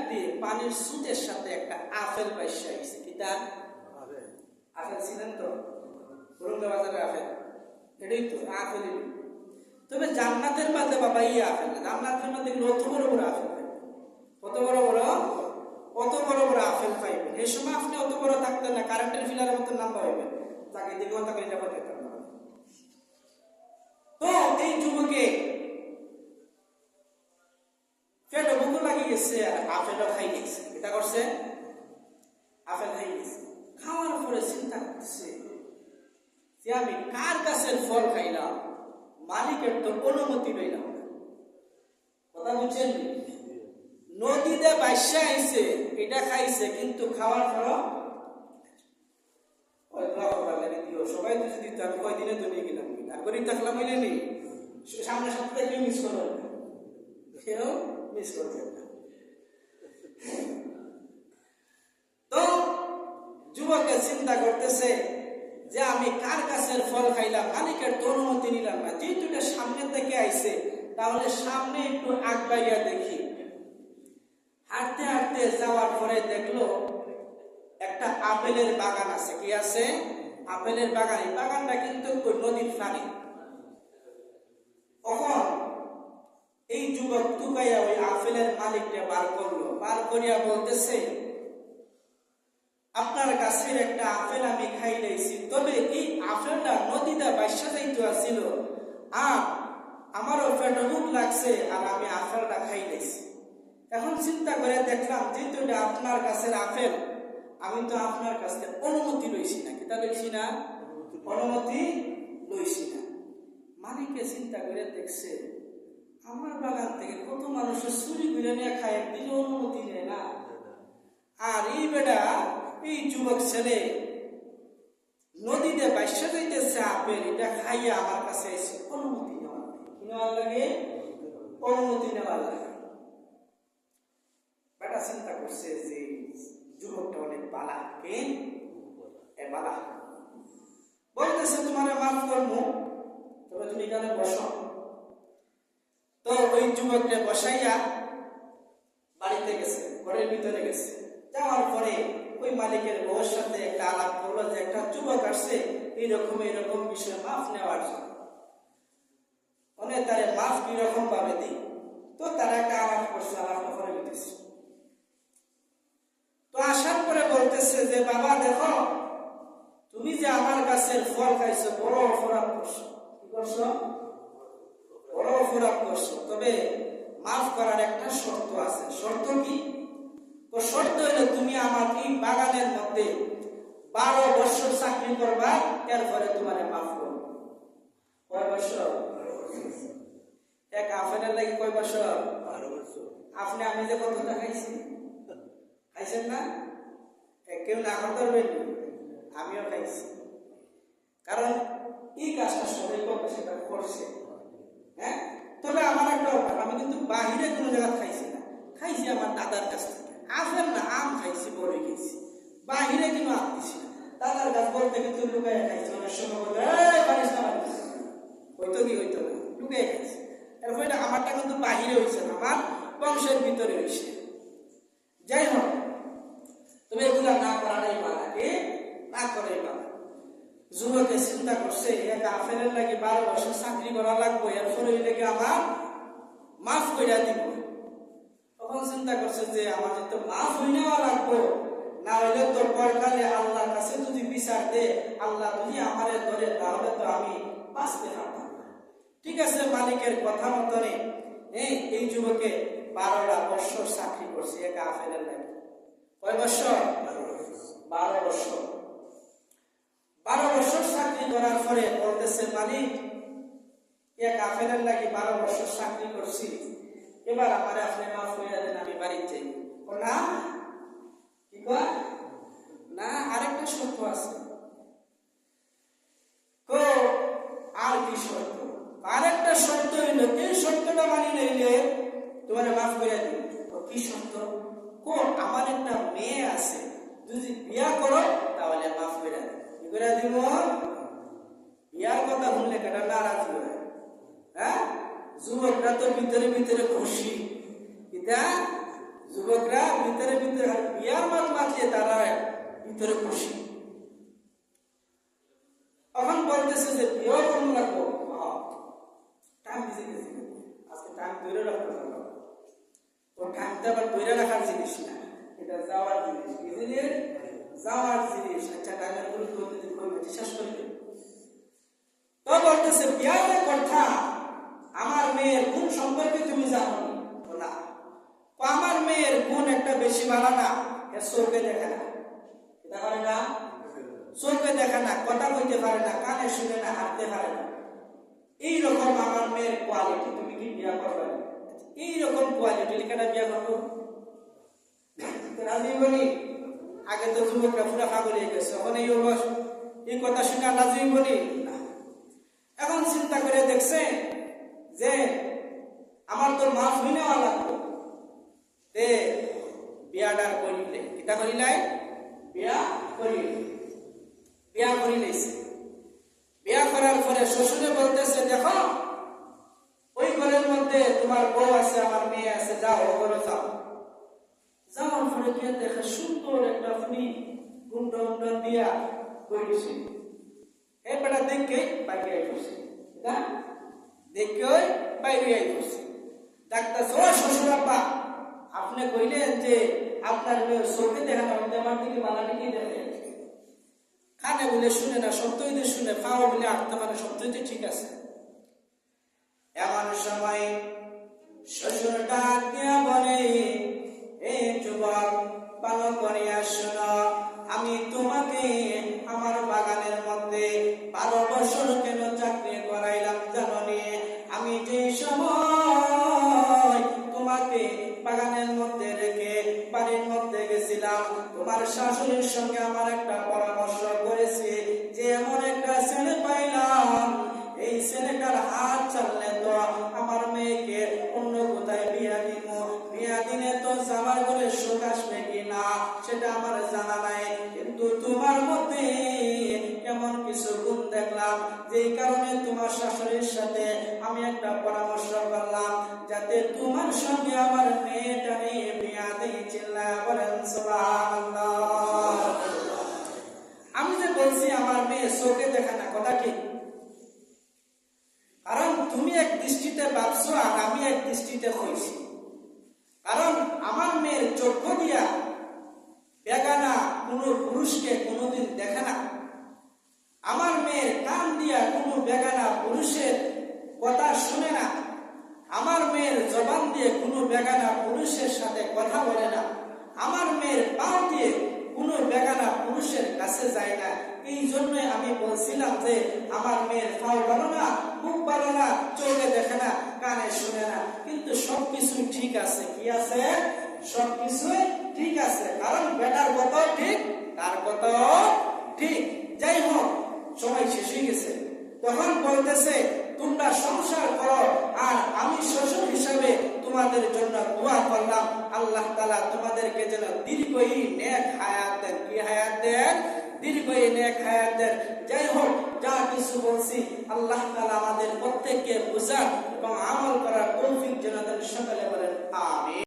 দিয়ে পানির সুতের সাথে একটা আপেল পাইসা আইছে। কিটা আপেল ছিলেন তো রুঙ্গা বাজারের আপেল, এটাই তো আপেল। তবে জান্নাতের মাঝে বাবা এই আপেল না, জান্নাতের মাঝে অত বড় বড় আপেল পাইবেন, কত বড় বড় আপেল পাইবেন। এই সময় আপনি অত বড় থাকতেন না, কারেন্টের ফিলারের মতো নাম পাইবেন, তাকে দিকে কথা করে যাবো যেতাম না। তো এই যুবকে পেটে বুকু লাগিয়ে গেছে আর আপেলও খাই গেছে। এটা করছে আপেল খাই গেছে। খাওয়ার পরে চিন্তা করতেছে যে আমি কার গাছের ফল খাইলাম, মালিকের তো অনুমতি লইলাম না। কথা বুঝছেন? নদীতে বাইসা আইছে, এটা খাইছে, কিন্তু খাওয়ার পর সবাই তো যদি আমি কয়দিনে তো নিয়ে গেলাম, আর গরিব থাকলাম হইলে নেই, সামনে সপ্তাহে কেউ মিস করবেন না, কেউ মিস করবেন না। তো যুবকে চিন্তা করতেছে যে আমি কার গাছের ফল খাইলাম, মালিকের তো অনুমতি নিলাম না, যেহেতু এটা সামনে থেকে আইছে তাহলে সামনে একটু আগ বাড়িয়া দেখি। হাঁটতে হাঁটতে যাওয়ার পরে দেখলো একটা আপেলের বাগান আছে। কি আছে? আপেলের বাগান। এই বাগানটা কিন্তু নদীর পানি। তখন এই যুবক তুকাইয়া ওই আপেলের মালিককে বার করলো, বার করিয়া বলতেছে আপনার গাছের একটা আপেল আমি খাই দিয়েছি, তবে এই আপেলটা নদীটা বাইসা যাইতে আসছিল আর আমারও পেটে ভুক লাগছে আর আমি আপেলটা খাই দিয়েছি। এখন চিন্তা করে দেখলাম যেহেতু এটা আপনার গাছের আপেল, আমি তো আপনার কাছ থেকে অনুমতি লইছি না। কিতা লইছি না? অনুমতি লইছি না। মালিককে চিন্তা করে দেখছে আমার বাগান থেকে কত মানুষের চুরি করে নিয়ে খায়, দিলে অনুমতি নেয় না। আর এই বেটা, এই যুবক ছেলে নদীতে বাইসা যাইতেছে আপেল, এটা খাইয়া আমার কাছে এসে অনুমতি নেওয়ার লাগে, অনুমতি নেওয়ার লাগে। বেটা চিন্তা করছে যে যুবকটা অনেক বালা, কে বালা। বলতেছে তোমার মাফ করবো, তবে তুমি এখানে বসো। তো ওই যুবককে বসাইয়া বাড়িতে গেছে, ঘরের ভিতরে গেছে। যাওয়ার পরে ওই মালিকের বউর সাথে একটা আলাপ করলো যে একটা যুবক আসছে এরকম বিষয়ে মাফ নেওয়ার জন্য, অনেক তারে মাফ কিরকম ভাবে দিই। তো তারা একটা আলাপ করছে, আলাপ করে দিতেছে। তো আসার পরে বলতেছে যে বাবা দেখো, তুমি যে আমার গাছের ফল খাইছো, বড় অপরাধ করছো। কি করছো? বড় অপরাধ করছো। তবে মাফ করার একটা শর্ত আছে। শর্ত কি? তো শর্ত হলো তুমি আমার এই বাগানের মধ্যে 12 বছর চাকরি করবা, এরপরে তোমার মাফ করবো। কয় বছর? এক আপেলের লাগে কয় বছর? 12 বছর। আপনি আমি যে কতটা খাইছি, খাইছেন না? কেউ না করতে পারবেন, আমিও খাইছি। কারণ এই কাজটা সবাই করবে, সেটা করছে। হ্যাঁ, তবে আমার একটা অভাব, আমি কিন্তু বাহিরে কোনো জায়গা খাইছি না, খাইছি আমার দাদার কাছ থেকে। আপেল না, আম খাইছি, বড় খাইছি, বাহিরে কিন্তু আম দিছি না। দাদার কাছ বলতে কিন্তু লুকাইয়া খাইছি। অনেক সময় বলতে পারিস না, হইতো কি হইতো না, লুকাইয়া খাইছি। এরপরে আমারটা কিন্তু বাহিরে হয়েছে না, আমার বংশের ভিতরে হয়েছে। যাই হোক, তুমি এগুলা না করাটাই ভালো, না করাই ভালো। যুবকে চিন্তা করছে এক আপেলের লাগে 12 বছর চাকরি করা লাগবে, এরপরে ওই লেগে আমার মাফ কইরা দিব। তখন চিন্তা করছে যে আমাদের তো মাফ হয়ে নেওয়া লাগবে, না হইলে তো পরকালে আল্লাহর কাছে যদি বিচার দে, আল্লাহ যদি আমারে ধরে, তাহলে তো আমি বাঁচতে পারতাম না। ঠিক আছে, মালিকের কথা মতনে এই যুবকে 12টা বছর চাকরি করছে এক আপেলের লাগে। কয় বছর? 12 বছর। 12 বছর চাকরি করার পরে বলতেছে মালিক, এক আপেলের লাগে 12 বছর চাকরি করছি, এবার আমার আপনি মাফ হইয়া দেন, আমি বাড়িতে যাই। না, কি কয়? না, আরেকটা শর্ত আছে। আর কি শর্ত? আরেকটা শর্ত হইল, এই শর্তটা মানি নিলে তোমার মাফ করিয়া দিন। কি শর্ত? আমার একটা মেয়ে আছে, যদি বিয়া করো তাহলে মাফ করিয়া দিন। কি করে দিব? বিয়ার কথা বললে কেটা নারাজ হয়। হ্যাঁ, যুবকরা তো ভিতরে ভিতরে খুশি, যুবকরা দিয়ে তারা ভিতরে খুশি। তখন বলতেছে যে বিয়ে করুন লাগবো, টাইম দিতে গেছি, আজকে টাইম ধরে রাখতে পারবো। তো টাইমটা আবার ধরে রাখার জিনিস না, এটা যাওয়ার জিনিস। কি জিনিস? যাওয়ার জিনিস। আচ্ছা, টাইমের গুরুত্ব শেষ করবে। তো বলতেছে বিয়ের কথা আমার মেয়ের গুণ সম্পর্কে তুমি জানো না? আমার মেয়ের গুণ একটা বেশি ভালো না, এর চোখে দেখে না, এটা পারে না, চোখে দেখে না, কথা বলতে পারে না, কানে শুনে না, হাঁটতে পারে না। এইরকম আমার মেয়ের কোয়ালিটি, তুমি কি বিয়ে করবে? এইরকম কোয়ালিটি কেন বিয়ে করবো? রাজি বলি? আগে তো যুবকরা পুরা পাগল হয়ে গেছে, এখন এই কথা শুনে রাজি বলি। এখন চিন্তা করে দেখছে যে আমার তো মাফ হই নেওয়া লাগতো, বিয়াডার করিলে কিতা করিলাই, বিয়া করিলেছে। বিয়া করার পরে শ্বশুরে বলতেছে দেখো ওই ঘরের মধ্যে তোমার বউ আছে, আমার মেয়ে আছে, যাও ও ঘরে যাও। যাওয়ার পরে গিয়ে দেখে সুন্দর একটা ফুলি গুন্ডন দিয়া বইছে। এই বেটা দেখে বাইরে আইছে, দেখে বাইরে আইছে। ডাক্তার শ্বশুর আব্বা আপনি কইলেন যে আপনার মেয়ে চোখে দেখা না, আমার দিকে বালানি কি দেখে, কানে বলে শুনে না, সত্যই শুনে, পাওয়া বলে আটতে পারে, সত্যই ঠিক আছে। এমন সময় শ্বশুর ডাক দিয়া বলে, এ যুবক ভালো করিয়া শোনো, আমি তোমাকে আমার বাগানের মধ্যে 12 বছর কেন চাকরি করাইলাম জানো নি? আমি যে সময় তোমাকে বাগানের মধ্যে রেখে বাড়ির মধ্যে গেছিলাম, তোমার শাশুড়ির সঙ্গে আমার একটা পরামর্শ করেছি যে এমন একটা ছেলে পাইলাম, এই ছেলেটার হাত চাললে তো আমার মেয়েকে অন্য কোথায় বিয়া দিব, বিয়া দিলে তো জামার ঘরে সুখ আসবে কিনা সেটা আমার জানা নাই, কিন্তু তোমার মধ্যে এমন কিছু গুণ দেখলাম যেই কারণে তোমার শাশুড়ির সাথে আমি একটা পরামর্শ করলাম যাতে তোমার সঙ্গে আমার মেয়েটা নিয়ে বিয়া দিয়ে। চিল্লায়া বলেন সুবহানাল্লাহ। আমি যে বলছি আমার মেয়ে চোখে দেখে না, কথা ঠিক, কারণ তুমি এক দৃষ্টিতে ভাবছো আর আমি এক দৃষ্টিতে হয়েছি। কারণ আমার মেয়ের চক্ষু দিয়া বেগানা কোন পুরুষকে কোনোদিন দেখে না, আমার মেয়ের কান দিয়া কোনো বেগানা পুরুষের কথা শুনে না, আমার মেয়ের জবান দিয়ে কোনো বেগানা পুরুষের সাথে কথা বলে না, আমার মেয়ের পা দিয়ে কোনো বেগানা পুরুষের কাছে যায় না। এই জন্যই আমি বলছিলাম যে আমার মেয়ের পাও ভালো না, মুখ ভালো না, চোখে দেখে না, কানে শুনে না, কিন্তু সবকিছুই ঠিক আছে। কি আছে? সবকিছুই ঠিক আছে, কারণ বেটার কথাও ঠিক, তার কথাও ঠিক। যাই হোক, সময় শেষ হয়ে গেছে। তখন বলতেছে তোমরা সংসার করো আর আমি শ্বশুর হিসাবে তোমাদের জন্য দোয়া করলাম, আল্লাহ তাআলা তোমাদেরকে যেন দীর্ঘই নেক হায়াত দেন। কি হায়াত দেন? দীর্ঘই নেক হায়াত দেন। যাই হোক, যা কিছু বলছি আল্লাহ তাআলা আমাদের প্রত্যেককে বুঝার এবং আমল করার তৌফিক যেন দেন। সকলে বলেন আমিন।